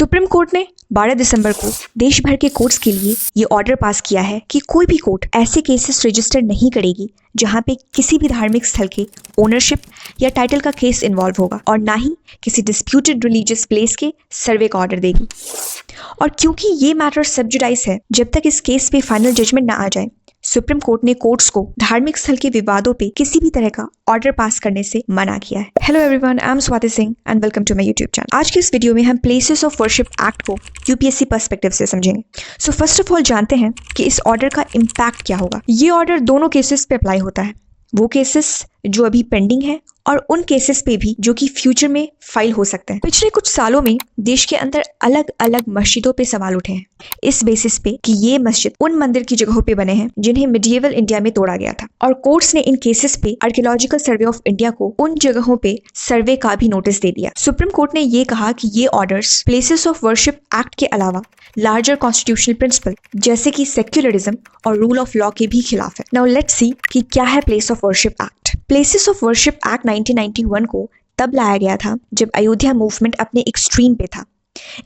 Supreme court ने 12 दिसंबर को देश भर के कोर्ट्स के लिए ये ऑर्डर पास किया है कि कोई भी कोर्ट ऐसे केसेस रजिस्टर नहीं करेगी जहां पे किसी भी धार्मिक स्थल के ओनरशिप या टाइटल का केस इन्वॉल्व होगा और ना ही किसी डिस्प्यूटेड रिलीजियस प्लेस के सर्वे का ऑर्डर देगी। और क्योंकि ये मैटर सबजुडाइज है, जब तक इस केस पे फाइनल जजमेंट ना आ जाए, सुप्रीम कोर्ट ने कोर्ट्स को धार्मिक स्थल के विवादों पे किसी भी तरह का ऑर्डर पास करने से मना किया है। Hello everyone, I am Swati Singh and welcome to my YouTube channel. आज के इस वीडियो में हम प्लेसेस ऑफ वर्शिप एक्ट को यूपीएससी पर्सपेक्टिव से समझेंगे। सो फर्स्ट ऑफ ऑल जानते हैं कि इस ऑर्डर का इम्पैक्ट क्या होगा। ये ऑर्डर दोनों केसेस पे अप्लाई होता है, वो केसेस जो अभी पेंडिंग है और उन केसेस पे भी जो कि फ्यूचर में फाइल हो सकते हैं। पिछले कुछ सालों में देश के अंदर अलग अलग मस्जिदों पे सवाल उठे हैं इस बेसिस पे कि ये मस्जिद उन मंदिर की जगहों पे बने हैं जिन्हें मिडिएवल इंडिया में तोड़ा गया था, और कोर्ट्स ने इन केसेस पे आर्कियोलॉजिकल सर्वे ऑफ इंडिया को उन जगहों पे सर्वे का भी नोटिस दे दिया। सुप्रीम कोर्ट ने ये कहा कि ये orders places of worship act के अलावा लार्जर कॉन्स्टिट्यूशनल प्रिंसिपल जैसे कि सेक्युलरिज्म और रूल ऑफ लॉ के भी खिलाफ है। नाउ लेट्स सी कि क्या है place of worship act. Places of worship act 1991 को तब लाया गया था जब अयोध्या मूवमेंट अपने एक्सट्रीम पे था।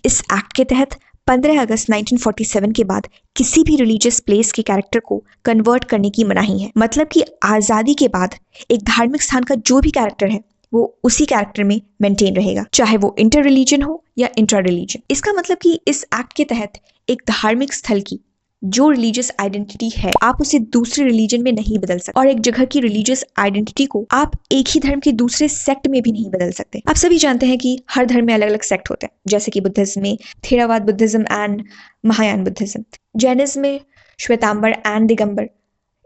इस एक्ट के तहत 15 अगस्त 1947 के बाद किसी भी रिलीजियस प्लेस के कैरेक्टर को कन्वर्ट करने की मनाही है। मतलब कि आज़ादी के बाद एक धार्मिक स्थान का जो भी कैरेक्टर है वो उसी कैरेक्टर में मेंटेन रहेगा, चाहे वो इंटर रिलीजन हो या इंट्रा रिलीजन। इसका मतलब कि इस एक्ट के तहत एक धार्मिक स्थल की जो रिलीजियस आइडेंटिटी है आप उसे दूसरे रिलीजन में नहीं बदल सकते, और एक जगह की रिलीजियस आइडेंटिटी को आप एक ही धर्म के दूसरे सेक्ट में भी नहीं बदल सकते। आप सभी जानते हैं कि हर धर्म में अलग अलग सेक्ट होते हैं, जैसे कि बुद्धिज्म में Theravada Buddhism and Mahayana Buddhism, Jainism में श्वेतांबर एंड दिगंबर,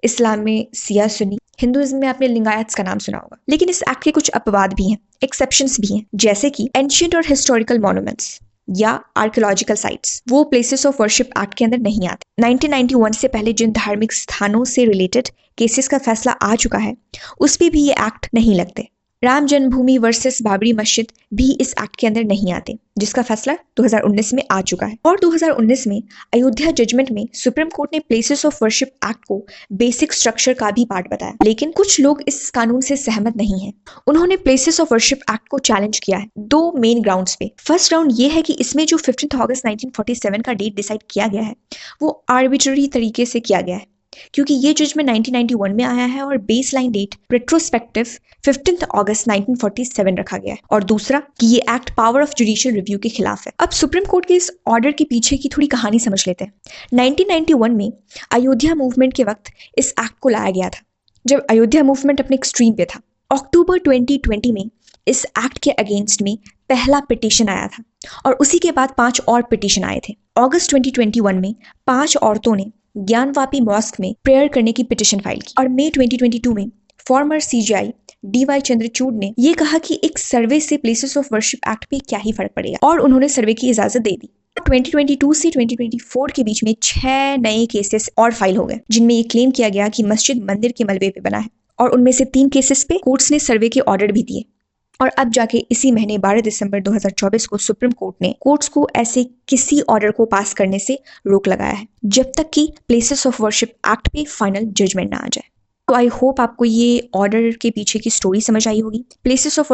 इस्लाम में सिया सुन्नी, हिंदुइज्म में आपने लिंगायत्स का नाम सुना होगा। लेकिन इस एक्ट के कुछ अपवाद भी हैं, एक्सेप्शंस भी हैं, जैसे कि एंशिएंट और हिस्टोरिकल मॉन्यूमेंट्स या आर्कियोलॉजिकल साइट्स, वो प्लेसेस ऑफ वर्शिप एक्ट के अंदर नहीं आते। 1991 से पहले जिन धार्मिक स्थानों से रिलेटेड केसेस का फैसला आ चुका है उस पे भी ये एक्ट नहीं लगते। राम जन्मभूमि वर्सेस बाबरी मस्जिद भी इस एक्ट के अंदर नहीं आते, जिसका फैसला 2019 में आ चुका है। और 2019 में अयोध्या जजमेंट में सुप्रीम कोर्ट ने प्लेसेस ऑफ वर्शिप एक्ट को बेसिक स्ट्रक्चर का भी पार्ट बताया। लेकिन कुछ लोग इस कानून से सहमत नहीं हैं। उन्होंने प्लेसेस ऑफ वर्शिप एक्ट को चैलेंज किया है दो मेन ग्राउंड्स पे। फर्स्ट ग्राउंड ये है कि इसमें जो 15 अगस्त 1947 का डेट डिसाइड किया गया है वो आर्बिट्ररी तरीके से किया गया है, क्योंकि ये जजमेंट 1991 में आया है और बेस लाइन डेट रेट्रोस्पेक्टिव 15 अगस्त 1947 रखा गया है। और दूसरा कि ये act power of judicial review के खिलाफ है। अब सुप्रीम कोर्ट के इस ऑर्डर के पीछे की थोड़ी कहानी समझ लेते हैं। 1991 में अयोध्या मूवमेंट के वक्त इस एक्ट को लाया गया था, जब अयोध्या मूवमेंट अपने एक्सट्रीम पे था। अक्टूबर 2020 में इस एक्ट के अगेंस्ट में पहला पिटीशन आया था और उसी के बाद 5 और पिटीशन आए थे। अगस्त 2021 में 5 औरतों ने ज्ञानवापी मॉस्क में प्रेयर करने की पिटीशन फाइल की, और मई 2022 में फॉर्मर सीजीआई डीवाई चंद्रचूड़ ने यह कहा कि एक सर्वे से प्लेसेस ऑफ वर्शिप एक्ट पे क्या ही फर्क पड़ेगा, और उन्होंने सर्वे की इजाजत दे दी। 2022 से 2024 के बीच में 6 नए केसेस और फाइल हो गए, जिनमें ये क्लेम किया गया कि मस्जिद मंदिर के मलबे पे बना है, और उनमें से 3 केसेस पे कोर्ट्स ने सर्वे के ऑर्डर भी दिए। और अब जाके इसी महीने 12 दिसंबर 2024 को सुप्रीम कोर्ट ने कोर्ट्स को ऐसे किसी ऑर्डर को पास करने से रोक लगाया है जब तक कि प्लेसेस ऑफ वर्शिप एक्ट पे फाइनल जजमेंट ना आ जाए। तो आई होप आपको ये ऑर्डर के पीछे की स्टोरी समझ आई होगी। Places of